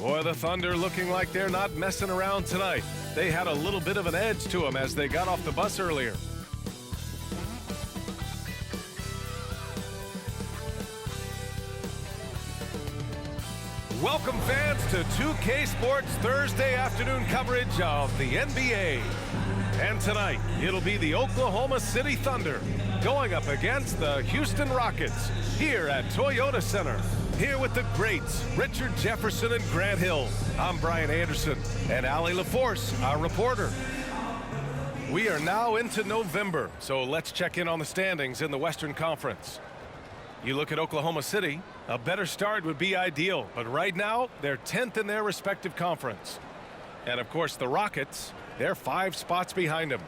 Boy, the Thunder looking like they're not messing around tonight. They had a little bit of an edge to them as they got off the bus earlier. Welcome fans to 2K Sports Thursday afternoon coverage of the NBA. And tonight, it'll be the Oklahoma City Thunder going up against the Houston Rockets here at Toyota Center. Here with the greats, Richard Jefferson and Grant Hill. I'm Brian Anderson, and Allie LaForce, our reporter. We are now into November, so let's check in on the standings in the Western Conference. You look at Oklahoma City, a better start would be ideal, but right now, they're 10th in their respective conference. And of course, the Rockets, they're 5 spots behind them.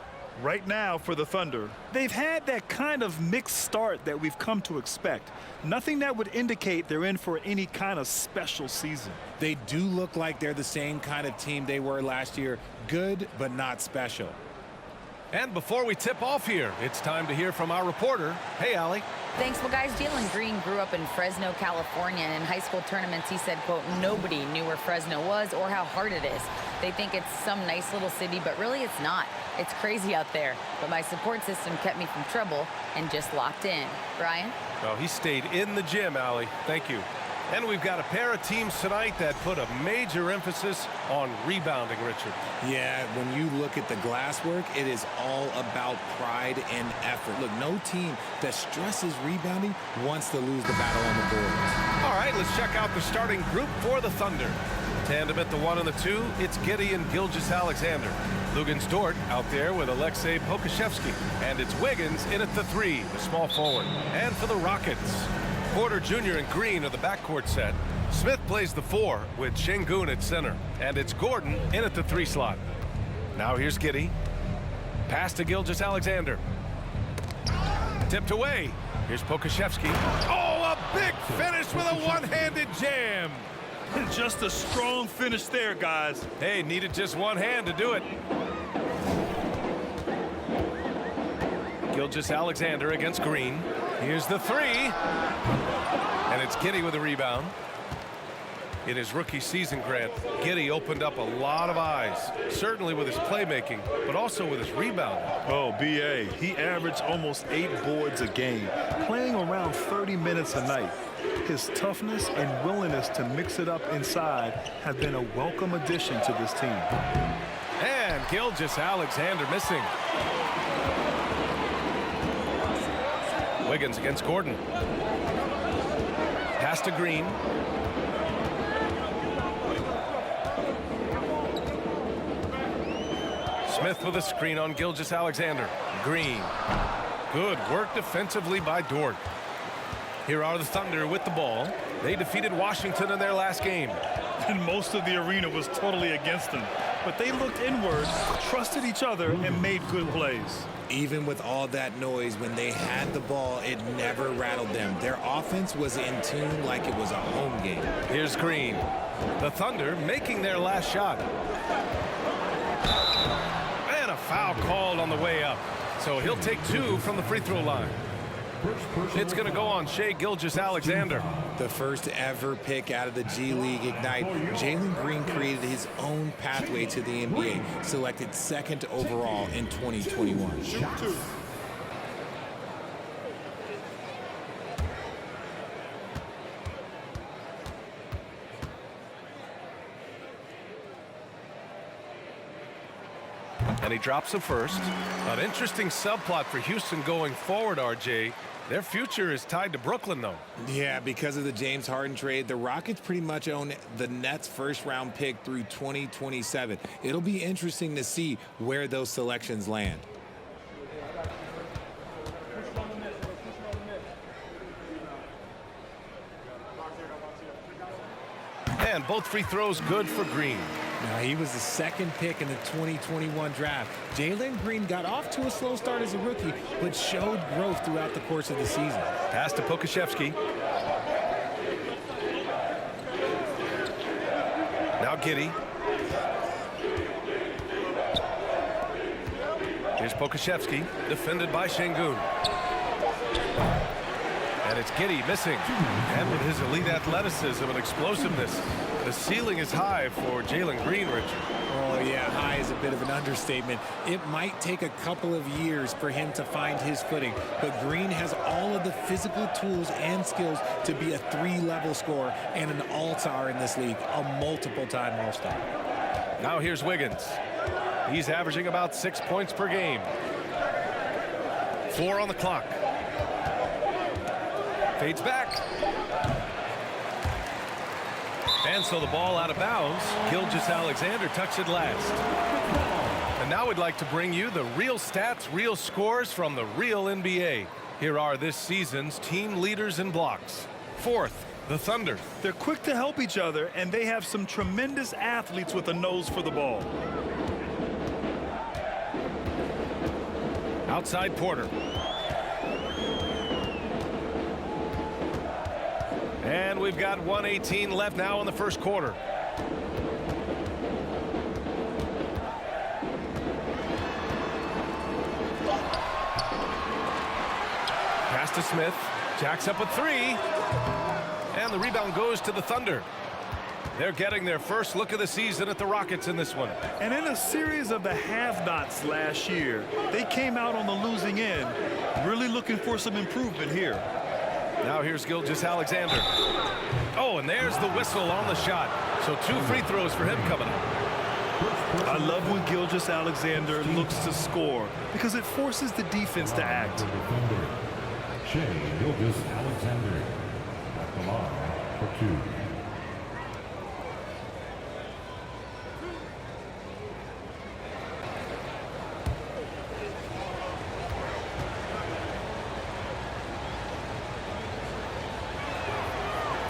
Right now for the Thunder, they've had that kind of mixed start that we've come to expect. Nothing that would indicate they're in for any kind of special season. They do look like they're the same kind of team they were last year. Good, but not special. And before we tip off here, it's time to hear from our reporter. Hey, Allie. Thanks. Well, guys, Jalen Green grew up in Fresno, California, and in high school tournaments, he said, quote, nobody knew where Fresno was or how hard it is. They think it's some nice little city, but really it's not. It's crazy out there. But my support system kept me from trouble and just locked in. Brian? Well, he stayed in the gym, Allie. Thank you. And we've got a pair of teams tonight that put a major emphasis on rebounding, Richard. Yeah, when you look at the glass work, it is all about pride and effort. Look, no team that stresses rebounding wants to lose the battle on the boards. All right, let's check out the starting group for the Thunder. Tandem at the 1 and the 2, it's Giddey and Gilgeous-Alexander. Lugans Dort out there with Alexei Pokusevski. And it's Wiggins in at the 3, the small forward. And for the Rockets, Porter Jr. and Green are the backcourt set. Smith plays the 4 with Şengün at center. And it's Gordon in at the 3 slot. Now here's Giddey. Pass to Gilgeous-Alexander. Tipped away. Here's Pokusevski. Oh, a big finish with a one-handed jam. Just a strong finish there, guys. Hey, needed just one hand to do it. Gilgeous-Alexander against Green. Here's the 3. And it's Giddey with the rebound. In his rookie season, Grant, Giddey opened up a lot of eyes, certainly with his playmaking, but also with his rebounding. Oh, B.A., he averaged almost 8 boards a game, playing around 30 minutes a night. His toughness and willingness to mix it up inside have been a welcome addition to this team. And Gilgeous-Alexander missing. Wiggins against Gordon. Pass to Green. Smith with a screen on Gilgeous-Alexander. Green. Good work defensively by Dort. Here are the Thunder with the ball. They defeated Washington in their last game. And most of the arena was totally against them. But they looked inward, trusted each other, and made good plays. Even with all that noise, when they had the ball, it never rattled them. Their offense was in tune like it was a home game. Here's Green. The Thunder making their last shot. And a foul called on the way up. So he'll take 2 from the free throw line. It's going to go on Shai Gilgeous-Alexander. The first ever pick out of the G League Ignite, Jalen Green created his own pathway to the NBA, selected 2nd overall in 2021. And he drops the first. An interesting subplot for Houston going forward, RJ. Their future is tied to Brooklyn, though. Yeah, because of the James Harden trade, the Rockets pretty much own the Nets' first-round pick through 2027. It'll be interesting to see where those selections land. And both free throws good for Green. Now, he was the 2nd pick in the 2021 draft. Jalen Green got off to a slow start as a rookie, but showed growth throughout the course of the season. Pass to Pokusevski. Now Giddey. Here's Pokusevski, defended by Şengün. And it's Giddey missing. And with his elite athleticism and explosiveness, the ceiling is high for Jalen Green, Richard. Oh, yeah, high is a bit of an understatement. It might take a couple of years for him to find his footing, but Green has all of the physical tools and skills to be a 3-level scorer and an all-star in this league, a multiple-time all-star. Now here's Wiggins. He's averaging about 6 points per game. 4 on the clock. Fades back. And so the ball out of bounds. Gilgeous-Alexander touched it last. And now we'd like to bring you the real stats, real scores from the real NBA. Here are this season's team leaders in blocks. Fourth, the Thunder. They're quick to help each other, and they have some tremendous athletes with a nose for the ball. Outside Porter. And we've got 1:18 left now in the first quarter. Pass to Smith. Jacks up a 3. And the rebound goes to the Thunder. They're getting their first look of the season at the Rockets in this one. And in a series of the have-nots last year, they came out on the losing end, really looking for some improvement here. Now here's Gilgeous-Alexander. Oh, and there's the whistle on the shot. So 2 free throws for him coming up. I love when Gilgeous-Alexander looks to score because it forces the defense to act. Shai Gilgeous-Alexander at the line for 2.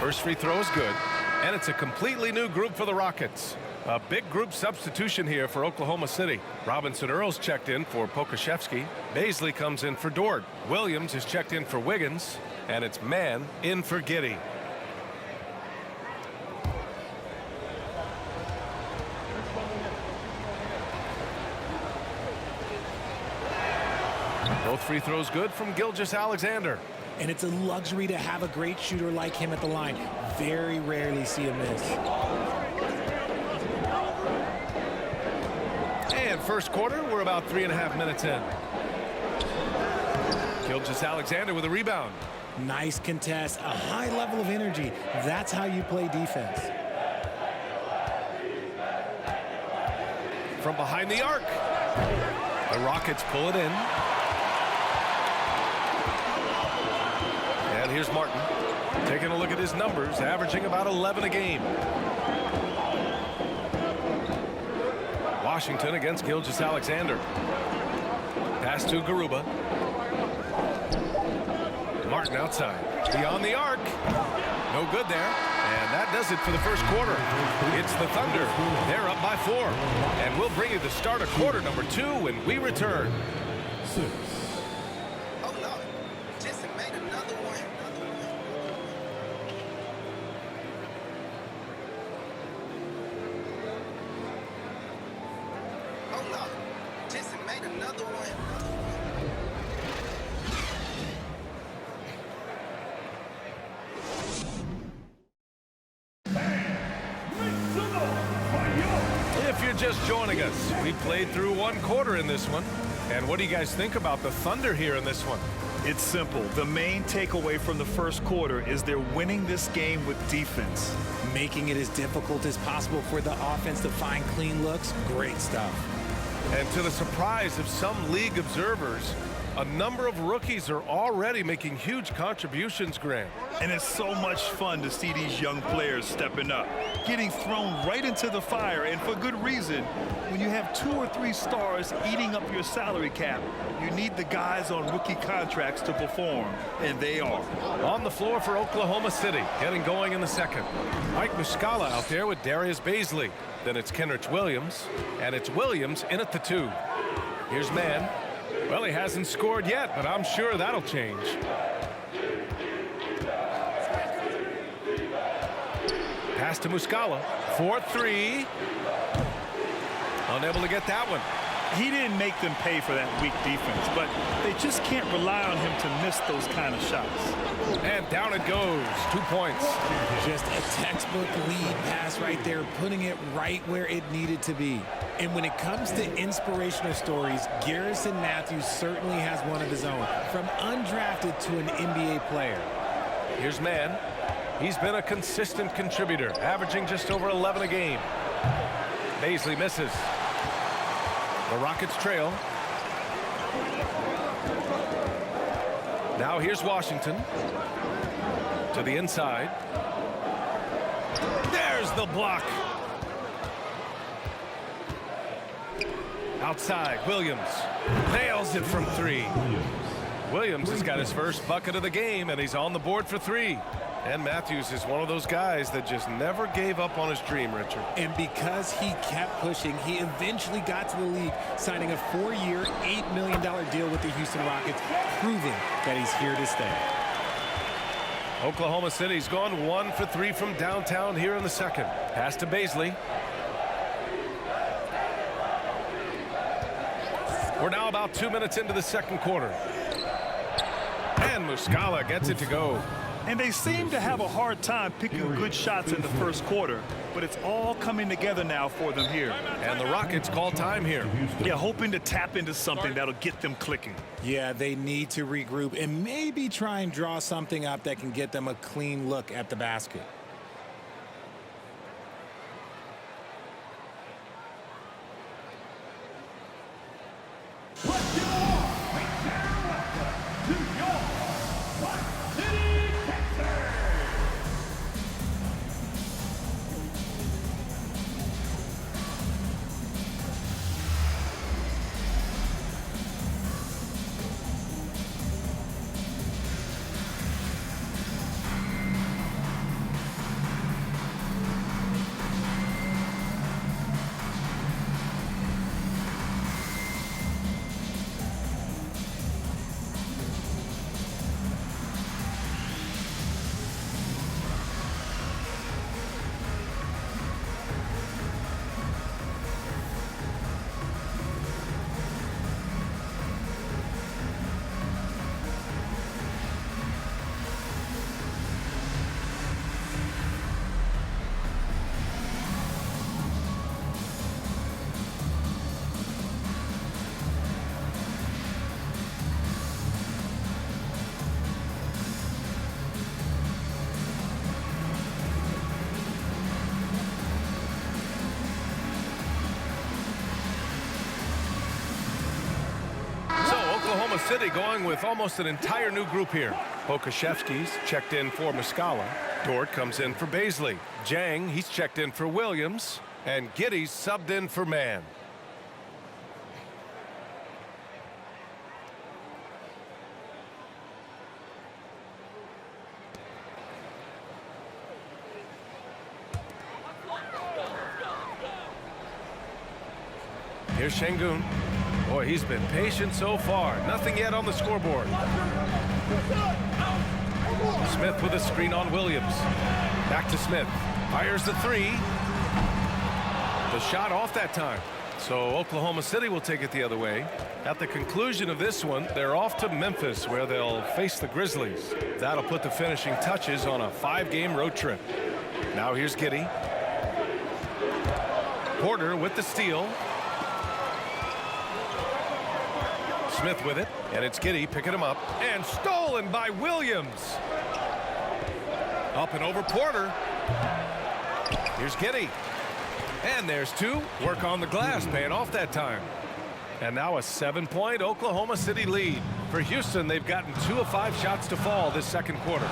First free throw is good, and it's a completely new group for the Rockets. A big group substitution here for Oklahoma City. Robinson Earls checked in for Pokashevsky. Baisley comes in for Dort. Williams is checked in for Wiggins, and it's Mann in for Giddey. Both free throws good from Gilgeous-Alexander. And it's a luxury to have a great shooter like him at the line. Very rarely see a miss. And first quarter, we're about 3.5 minutes in. Gilgeous-Alexander with a rebound. Nice contest, a high level of energy. That's how you play defense. From behind the arc. The Rockets pull it in. And here's Martin. Taking a look at his numbers, averaging about 11 a game. Washington against Gilgeous-Alexander. Pass to Garuba. Martin outside. Beyond the arc. No good there. And that does it for the first quarter. It's the Thunder. They're up by 4. And we'll bring you the start of quarter number 2 when we return. 6. If you're just joining us, we played through 1 quarter in this one. And what do you guys think about the Thunder here in this one? It's simple. The main takeaway from the first quarter is they're winning this game with defense. Making it as difficult as possible for the offense to find clean looks. Great stuff. And to the surprise of some league observers, a number of rookies are already making huge contributions, Grant. And it's so much fun to see these young players stepping up, getting thrown right into the fire, and for good reason. When you have 2 or 3 stars eating up your salary cap, you need the guys on rookie contracts to perform, and they are. On the floor for Oklahoma City, getting going in the second. Mike Muscala out there with Darius Baisley. Then it's Kenrich Williams, and it's Williams in at the 2. Here's Mann. Well, he hasn't scored yet, but I'm sure that'll change. Pass to Muscala. 4-3. Unable to get that one. He didn't make them pay for that weak defense, but they just can't rely on him to miss those kind of shots. And down it goes. 2 points. Just a textbook lead pass right there, putting it right where it needed to be. And when it comes to inspirational stories, Garrison Matthews certainly has one of his own, from undrafted to an NBA player. Here's Mann. He's been a consistent contributor, averaging just over 11 a game. Baisley misses. The Rockets trail. Now here's Washington. To the inside. There's the block. Outside, Williams nails it from 3. Williams has got his first bucket of the game, and he's on the board for 3. And Matthews is one of those guys that just never gave up on his dream, Richard. And because he kept pushing, he eventually got to the league, signing a 4-year, $8 million deal with the Houston Rockets, proving that he's here to stay. Oklahoma City's gone 1 for 3 from downtown here in the second. Pass to Baisley. We're now about 2 minutes into the second quarter. And Muscala gets it to go. And they seem to have a hard time picking good shots in the first quarter, but it's all coming together now for them here. And the Rockets call time here. Yeah, hoping to tap into something that'll get them clicking. Yeah, they need to regroup and maybe try and draw something up that can get them a clean look at the basket. Oklahoma City going with almost an entire new group here. Okashevsky's checked in for Muscala. Dort comes in for Baisley. Jang, he's checked in for Williams. And Giddey's subbed in for Mann. Here's Şengün. Boy, he's been patient so far. Nothing yet on the scoreboard. Smith with a screen on Williams. Back to Smith. Fires the 3. The shot off that time. So Oklahoma City will take it the other way. At the conclusion of this one, they're off to Memphis, where they'll face the Grizzlies. That'll put the finishing touches on a 5-game road trip. Now here's Giddey. Porter with the steal. Smith with it, and it's Giddey picking him up, and stolen by Williams. Up and over Porter. Here's Giddey. And there's 2. Work on the glass, paying off that time. And now a 7-point Oklahoma City lead. For Houston, they've gotten 2 of 5 shots to fall this second quarter.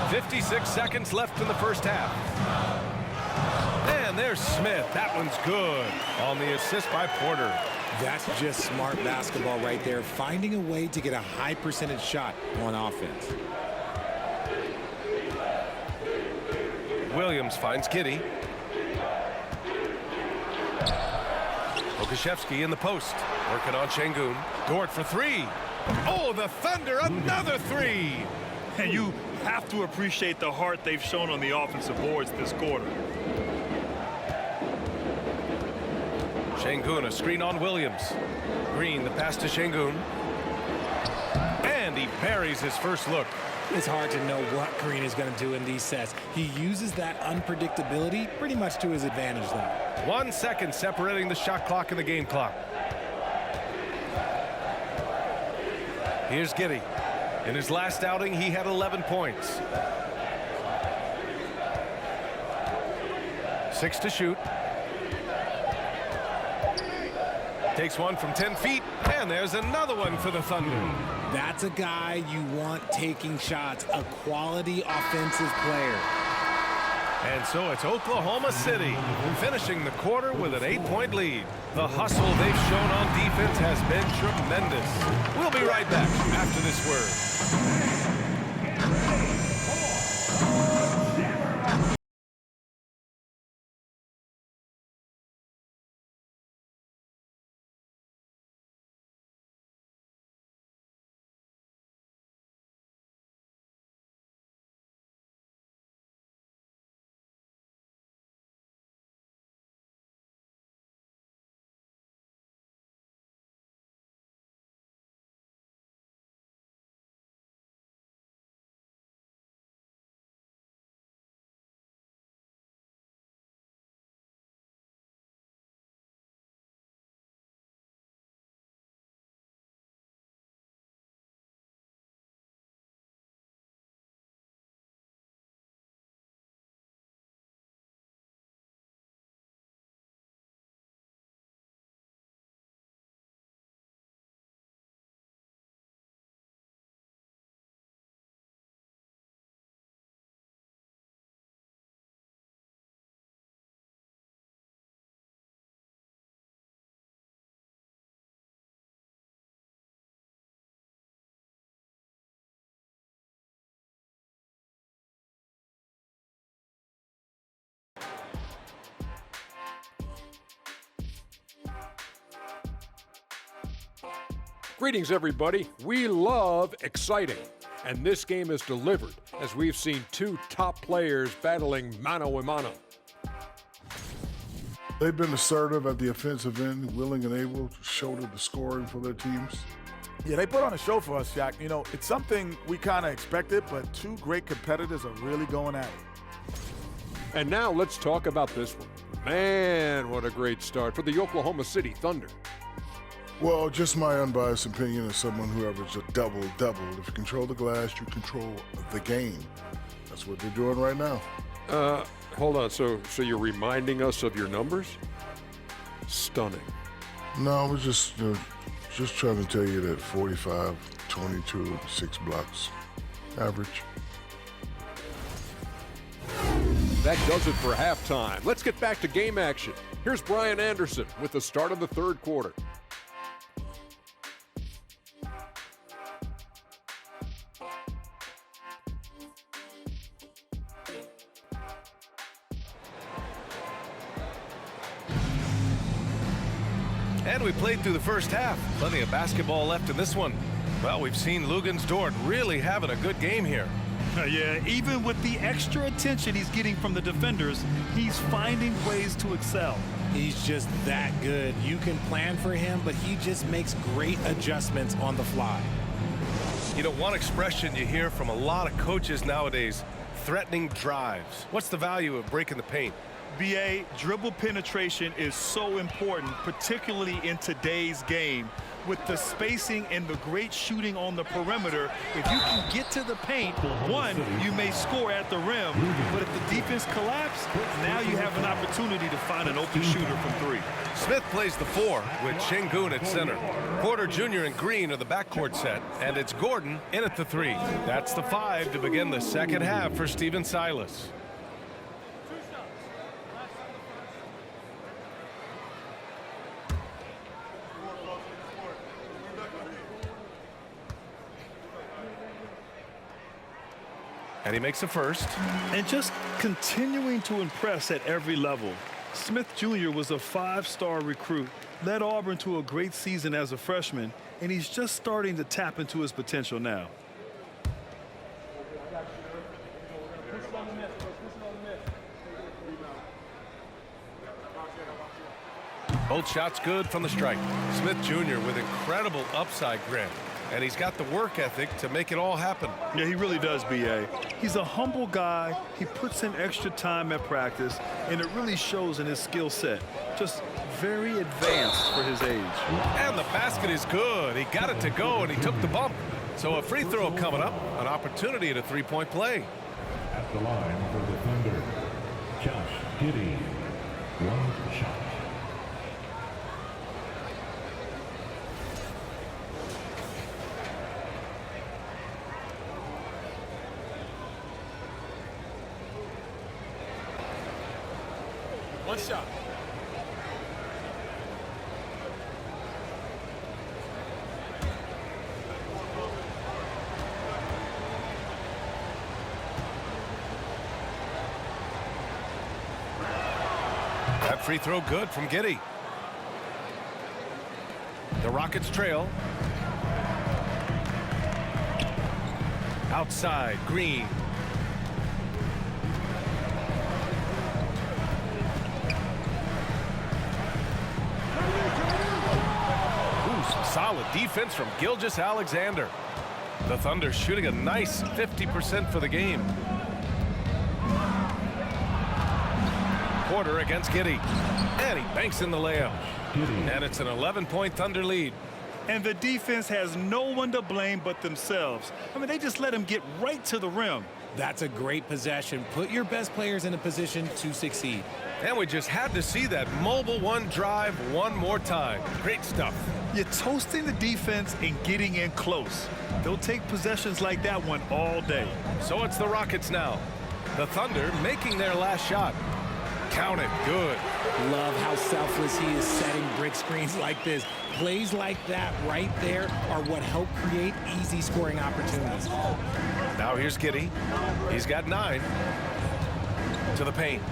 56 seconds left in the first half. And there's Smith. That one's good on the assist by Porter. That's just smart basketball right there, finding a way to get a high percentage shot on offense. Williams finds Giddey. Okashevsky in the post. Working on Şengün. Dort for 3. Oh, the Thunder, another 3. And you have to appreciate the heart they've shown on the offensive boards this quarter. Şengün, a screen on Williams. Green, the pass to Şengün. And he buries his first look. It's hard to know what Green is going to do in these sets. He uses that unpredictability pretty much to his advantage, though. 1 second separating the shot clock and the game clock. Here's Giddey. In his last outing, he had 11 points. 6 to shoot. Takes one from 10 feet, and there's another one for the Thunder. That's a guy you want taking shots, a quality offensive player. And so it's Oklahoma City finishing the quarter with an 8-point lead. The hustle they've shown on defense has been tremendous. We'll be right back after this word. Greetings, everybody. We love exciting, and this game is delivered as we've seen two top players battling mano a mano. They've been assertive at the offensive end, willing and able to shoulder the scoring for their teams. Yeah, they put on a show for us, Shaq. You know, it's something we kind of expected, but two great competitors are really going at it. And now let's talk about this one. Man, what a great start for the Oklahoma City Thunder. Well, just my unbiased opinion as someone who averaged a double-double. If you control the glass, you control the game. That's what they're doing right now. Hold on. So you're reminding us of your numbers? Stunning. No, I was just trying to tell you that 45, 22, 6 blocks. Average. That does it for halftime. Let's get back to game action. Here's Brian Anderson with the start of the third quarter. And we played through the first half. Plenty of basketball left in this one. Well, we've seen Luguentz-Dort really having a good game here. Yeah, even with the extra attention he's getting from the defenders, he's finding ways to excel. He's just that good. You can plan for him, but he just makes great adjustments on the fly. You know, one expression you hear from a lot of coaches nowadays, threatening drives. What's the value of breaking the paint? BA, dribble penetration is so important, particularly in today's game. With the spacing and the great shooting on the perimeter, if you can get to the paint, one, you may score at the rim, but if the defense collapses, now you have an opportunity to find an open shooter from three. Smith plays the 4 with Şengün at center. Porter Jr. and Green are the backcourt set, and it's Gordon in at the 3. That's the 5 to begin the second half for Stephen Silas. And he makes the first. And just continuing to impress at every level. Smith Jr. was a 5-star recruit, led Auburn to a great season as a freshman, and he's just starting to tap into his potential now. Both shots good from the strike. Smith Jr. with incredible upside, Grant. And he's got the work ethic to make it all happen. Yeah, he really does, B.A. He's a humble guy. He puts in extra time at practice, and it really shows in his skill set. Just very advanced for his age. And the basket is good. He got it to go, and he took the bump. So a free throw coming up, an opportunity at a three-point play. At the line for the Thunder, Josh Giddey. One shot. One shot. That free throw good from Giddey. The Rockets trail. Outside, Green. Solid defense from Gilgeous-Alexander. The Thunder shooting a nice 50% for the game. Porter against Giddey. And he banks in the layup. And it's an 11-point Thunder lead. And the defense has no one to blame but themselves. I mean, they just let him get right to the rim. That's a great possession. Put your best players in a position to succeed. And we just had to see that mobile one drive one more time. Great stuff. You're toasting the defense and getting in close. They'll take possessions like that one all day. So it's the Rockets now. The Thunder making their last shot. Count it. Good. Love how selfless he is setting brick screens like this. Plays like that right there are what help create easy scoring opportunities. Now here's Giddey. He's got 9. To the paint.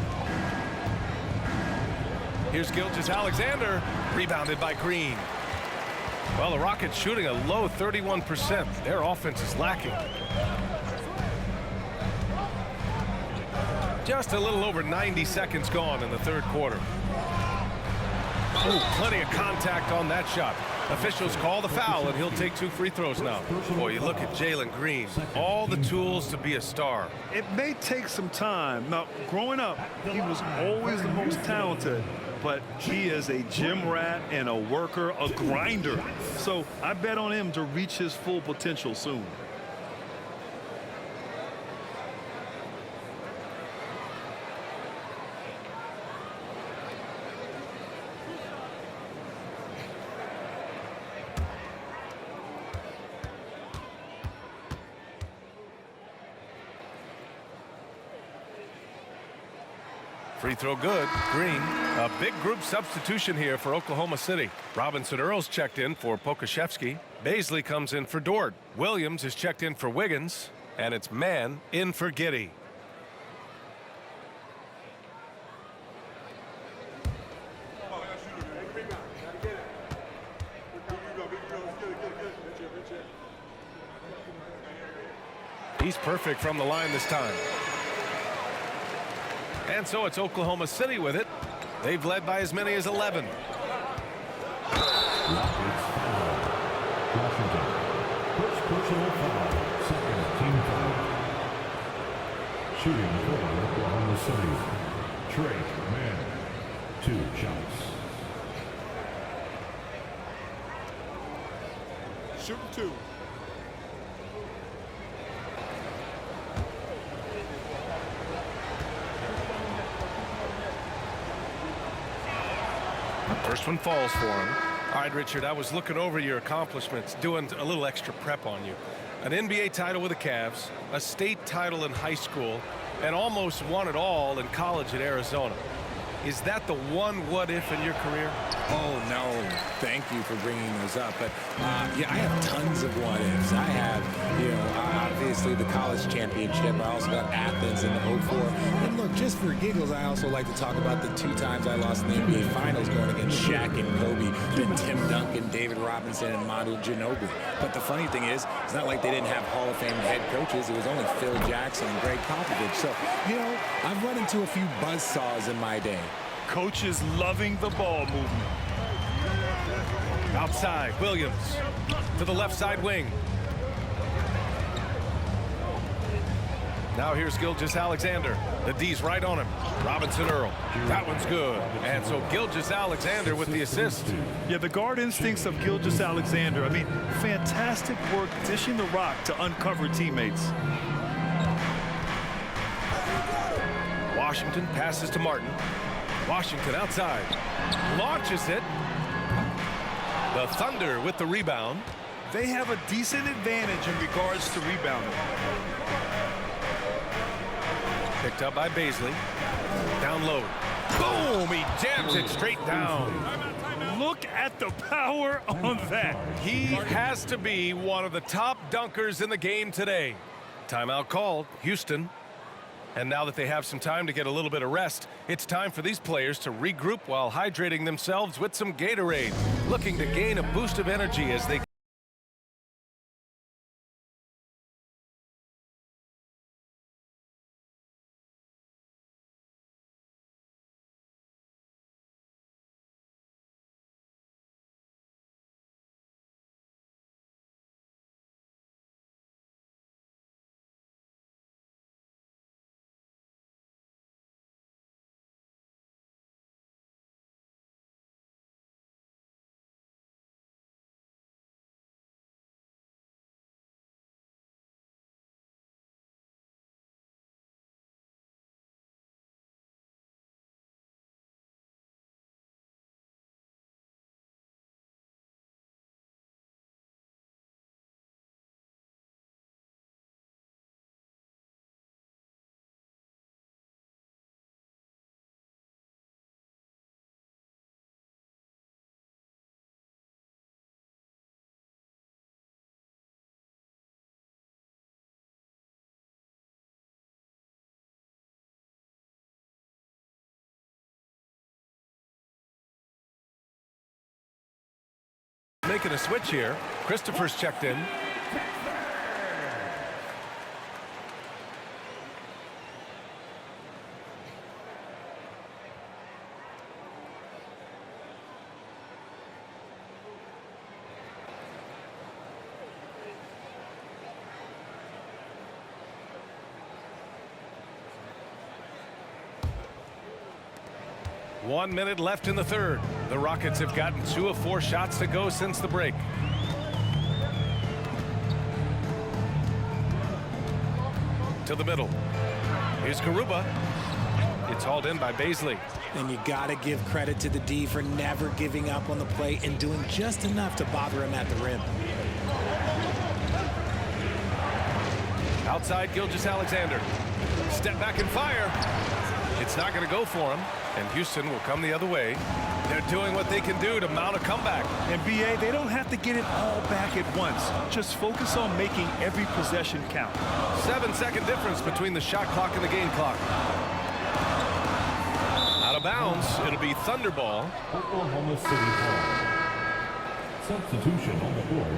Here's Gilgeous-Alexander. Rebounded by Green. Well, the Rockets shooting a low 31%. Their offense is lacking. Just a little over 90 seconds gone in the third quarter. Ooh, plenty of contact on that shot. Officials call the foul, and he'll take 2 free throws now. Boy, you look at Jalen Green. All the tools to be a star. It may take some time. Now, growing up, he was always the most talented, but he is a gym rat and a worker, a grinder. So I bet on him to reach his full potential soon. Free throw good. Green. A big group substitution here for Oklahoma City. Robinson Earls checked in for Pokashevsky. Baisley comes in for Dort. Williams is checked in for Wiggins. And it's Mann in for Giddey. He's perfect from the line this time. And so it's Oklahoma City with it. They've led by as many as 11. Washington. First personal foul. Second team foul. Shooting for Oklahoma City. Trey Mann. 2 shots. Shooting 2. First one falls for him. All right, Richard, I was looking over your accomplishments, doing a little extra prep on you. An NBA title with the Cavs, a state title in high school, and almost won it all in college at Arizona. Is that the one what if in your career? Oh, no. Thank you for bringing those up. But, yeah, I have tons of what ifs. I have, obviously the college championship. I also got Athens in the 04. And look, just for giggles, I also like to talk about the 2 times I lost in the NBA Finals going against Shaq and Kobe, then Tim Duncan, David Robinson, and Manu Ginobili. But the funny thing is, it's not like they didn't have Hall of Fame head coaches. It was only Phil Jackson and Greg Popovich. So, I've run into a few buzzsaws in my day. Coach is loving the ball movement. Outside, Williams to the left side wing. Now here's Gilgeous-Alexander. The D's right on him. Robinson Earl. That one's good. And so Gilgeous-Alexander with the assist. Yeah, the guard instincts of Gilgeous-Alexander. I mean, fantastic work dishing the rock to uncover teammates. Washington passes to Martin. Washington outside. Launches it. The Thunder with the rebound. They have a decent advantage in regards to rebounding. Picked up by Baisley. Down low. Boom! He jams it straight down. Look at the power on that. He has to be one of the top dunkers in the game today. Timeout called. Houston. And now that they have some time to get a little bit of rest, it's time for these players to regroup while hydrating themselves with some Gatorade, looking to gain a boost of energy as they making a switch here. Christopher's checked in. One minute left in the third. The Rockets have gotten 2 of 4 shots to go since the break. To the middle. Here's Garuba. It's hauled in by Baisley. And you got to give credit to the D for never giving up on the play and doing just enough to bother him at the rim. Outside, Gilgeous-Alexander. Step back and fire. It's not going to go for him, and Houston will come the other way. They're doing what they can do to mount a comeback. And BA, they don't have to get it all back at once. Just focus on making every possession count. 7-second difference between the shot clock and the game clock. Out of bounds, it'll be Thunder ball. Oklahoma City ball. Substitution on the board.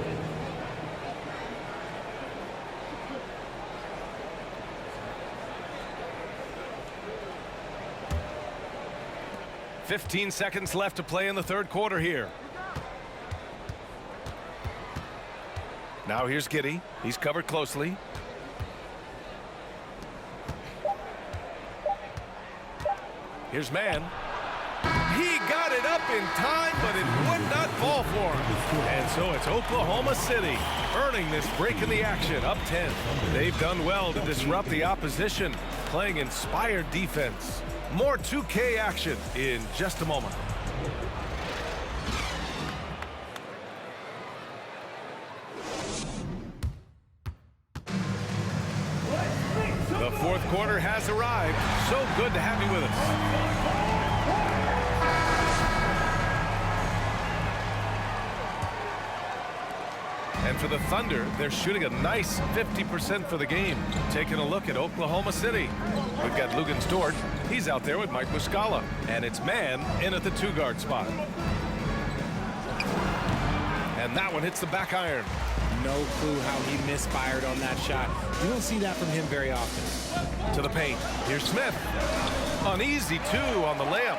"15 seconds left to play in the third quarter here. Now here's Giddey. He's covered closely. Here's Mann. He got it up in time, but it would not fall for him. And so it's Oklahoma City earning this break in the action, up 10. They've done well to disrupt the opposition, playing inspired defense. More 2K action in just a moment. The fourth quarter has arrived. So good to have you with us. And for the Thunder, they're shooting a nice 50% for the game. Taking a look at Oklahoma City. We've got Luguentz Dort. He's out there with Mike Muscala. And it's Mann in at the 2-guard spot. And that one hits the back iron. No clue how he misfired on that shot. You don't see that from him very often. To the paint. Here's Smith. An easy 2 on the layup.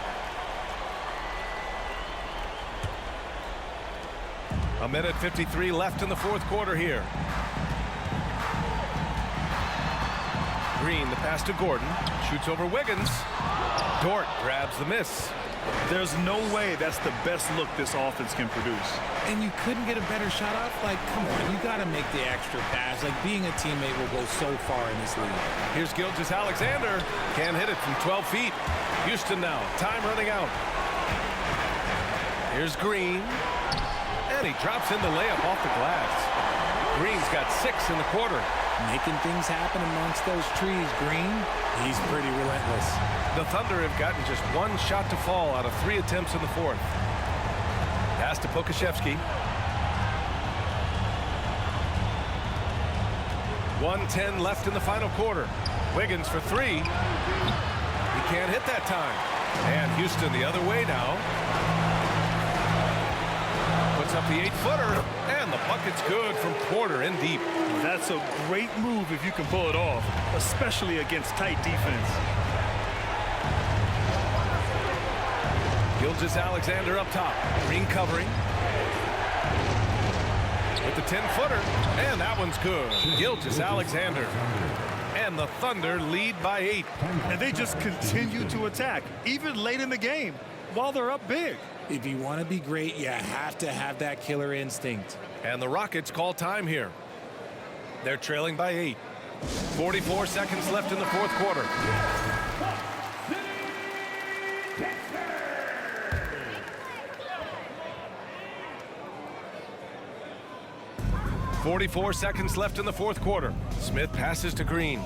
A minute 53 left in the fourth quarter here. Green, the pass to Gordon. Shoots over Wiggins. Dort grabs the miss. There's no way that's the best look this offense can produce. And you couldn't get a better shot off? Like, come on, you got to make the extra pass. Like, being a teammate will go so far in this league. Here's Gilgeous-Alexander. Can't hit it from 12 feet. Houston now. Time running out. Here's Green. And he drops in the layup off the glass. Green's got 6 in the quarter. Making things happen amongst those trees, Green. He's pretty relentless. The Thunder have gotten just 1 shot to fall out of 3 attempts in the fourth. Pass to Pokashevsky. 1:10 left in the final quarter. Wiggins for 3. He can't hit that time. And Houston the other way now. Puts up the 8-footer. And the bucket's good from Porter in deep. That's a great move if you can pull it off, especially against tight defense. Gilgeous-Alexander up top. Green covering. With the 10-footer. And that one's good. Gilgeous-Alexander. And the Thunder lead by 8. And they just continue to attack, even late in the game, while they're up big. If you want to be great, you have to have that killer instinct. And the Rockets call time here. They're trailing by 8. 44 seconds left in the fourth quarter. 44 seconds left in the fourth quarter. Smith passes to Green.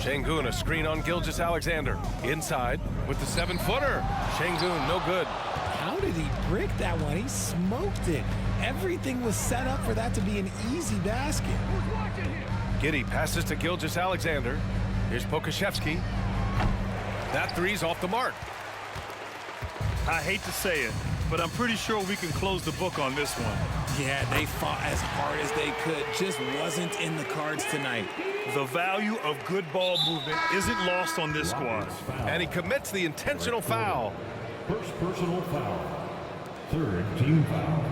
Şengün, a screen on Gilgeous-Alexander. Inside with the 7-footer. Şengün, no good. How did he brick that one? He smoked it. Everything was set up for that to be an easy basket. Giddey passes to Gilgeous-Alexander. Here's Pokashevsky. That three's off the mark. I hate to say it, but I'm pretty sure we can close the book on this one. Yeah, they fought as hard as they could. Just wasn't in the cards tonight. The value of good ball movement isn't lost on this squad. And he commits the intentional foul. First personal foul. Third team foul.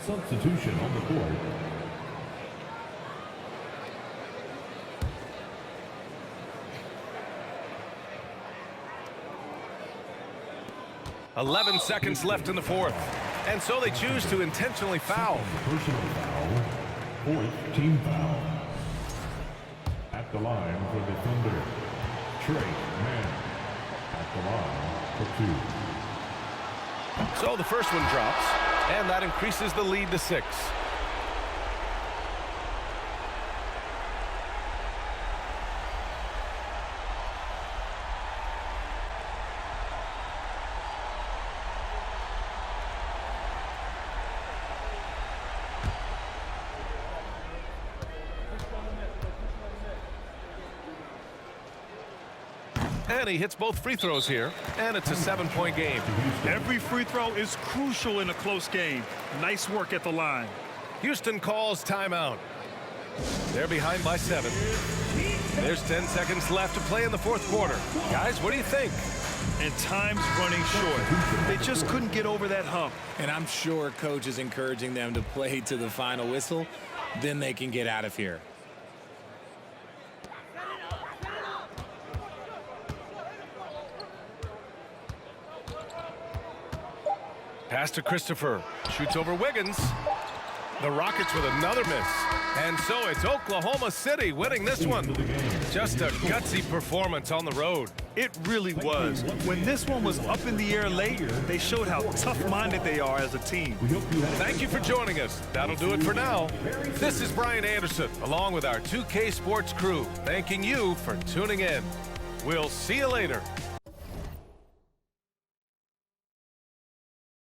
Substitution on the court. "11 seconds left in the fourth. And so they choose to intentionally foul. Personal foul. Fourth team foul. At the line for the Thunder, Trey Mann. At the line for 2. So the first one drops, and that increases the lead to 6. And he hits both free throws here, and it's a 7-point game. Every free throw is crucial in a close game. Nice work at the line. Houston calls timeout. They're behind by 7. There's 10 seconds left to play in the fourth quarter. Guys, what do you think? And time's running short. They just couldn't get over that hump. And I'm sure coach is encouraging them to play to the final whistle. Then they can get out of here. Pass to Christopher. Shoots over Wiggins. The Rockets with another miss. And so it's Oklahoma City winning this one. Just a gutsy performance on the road. It really was. When this one was up in the air late, they showed how tough-minded they are as a team. Thank you for joining us. That'll do it for now. This is Brian Anderson, along with our 2K Sports crew, thanking you for tuning in. We'll see you later.